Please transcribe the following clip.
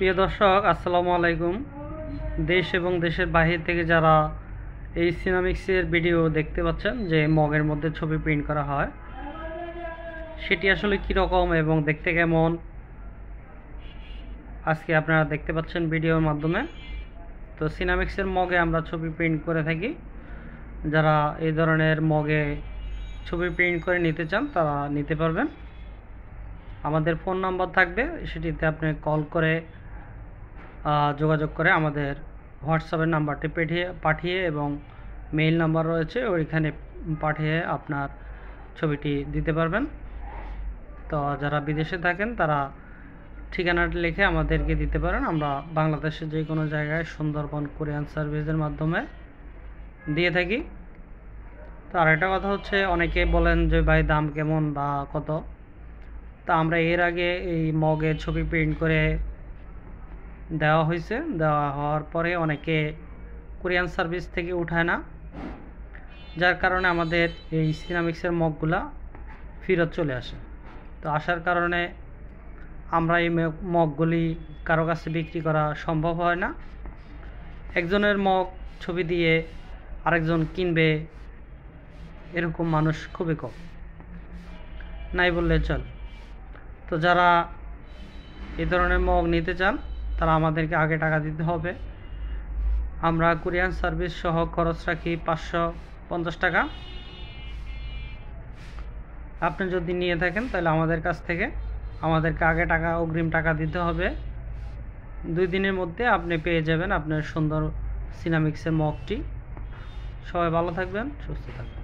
প্রিয় দর্শক, আসসালামু আলাইকুম। দেশ এবং দেশের বাহির থেকে যারা এই সিনামিক্সের ভিডিও দেখতে পাচ্ছেন, যে মগের মধ্যে ছবি প্রিন্ট করা হয়, সেটি আসলে কীরকম এবং দেখতে কেমন আজকে আপনারা দেখতে পাচ্ছেন ভিডিওর মাধ্যমে। তো সিনামিক্সের মগে আমরা ছবি প্রিন্ট করে থাকি। যারা এই ধরনের মগে ছবি প্রিন্ট করে নিতে চান তারা নিতে পারবেন। আমাদের ফোন নাম্বার থাকবে, সেটিতে আপনি কল করে যোগাযোগ করে আমাদের হোয়াটসঅ্যাপের নাম্বারটি পাঠিয়ে এবং মেইল নাম্বার রয়েছে ওইখানে পাঠিয়ে আপনার ছবিটি দিতে পারবেন। তো যারা বিদেশে থাকেন তারা ঠিকানাটি লিখে আমাদেরকে দিতে পারেন। আমরা বাংলাদেশের যে কোনো জায়গায় সুন্দরবন কুরিয়ার সার্ভিসের মাধ্যমে দিয়ে থাকি। তো আরেকটা কথা হচ্ছে, অনেকে বলেন যে ভাই দাম কেমন বা কত। তা আমরা এর আগে এই মগে ছবি প্রিন্ট করে দেওয়া হওয়ার পরে অনেকে কুরিয়ার সার্ভিস থেকে উঠায় না, যার কারণে আমাদের এই সিনামিক্সের মগগুলা ফেরত চলে আসে। তো আসার কারণে আমরা এই মগগুলি কারো কাছে বিক্রি করা সম্ভব হয় না। একজনের মগ ছবি দিয়ে আরেকজন কিনবে এরকম মানুষ খুবই কম, নাই বললে চল। তো যারা এই ধরনের মগ নিতে চান তারা আমাদেরকে আগে টাকা দিতে হবে। আমরা কুরিয়ার সার্ভিস সহ খরচ রাখি 550 টাকা। আপনি যদি নিয়ে থাকেন তাহলে আমাদের কাছ থেকে আমাদেরকে আগে অগ্রিম টাকা দিতে হবে। 2 দিনের মধ্যে আপনি পেয়ে যাবেন আপনার সুন্দর সিনামিক্সের মগটি। সবাই ভালো থাকবেন, সুস্থ থাকবেন।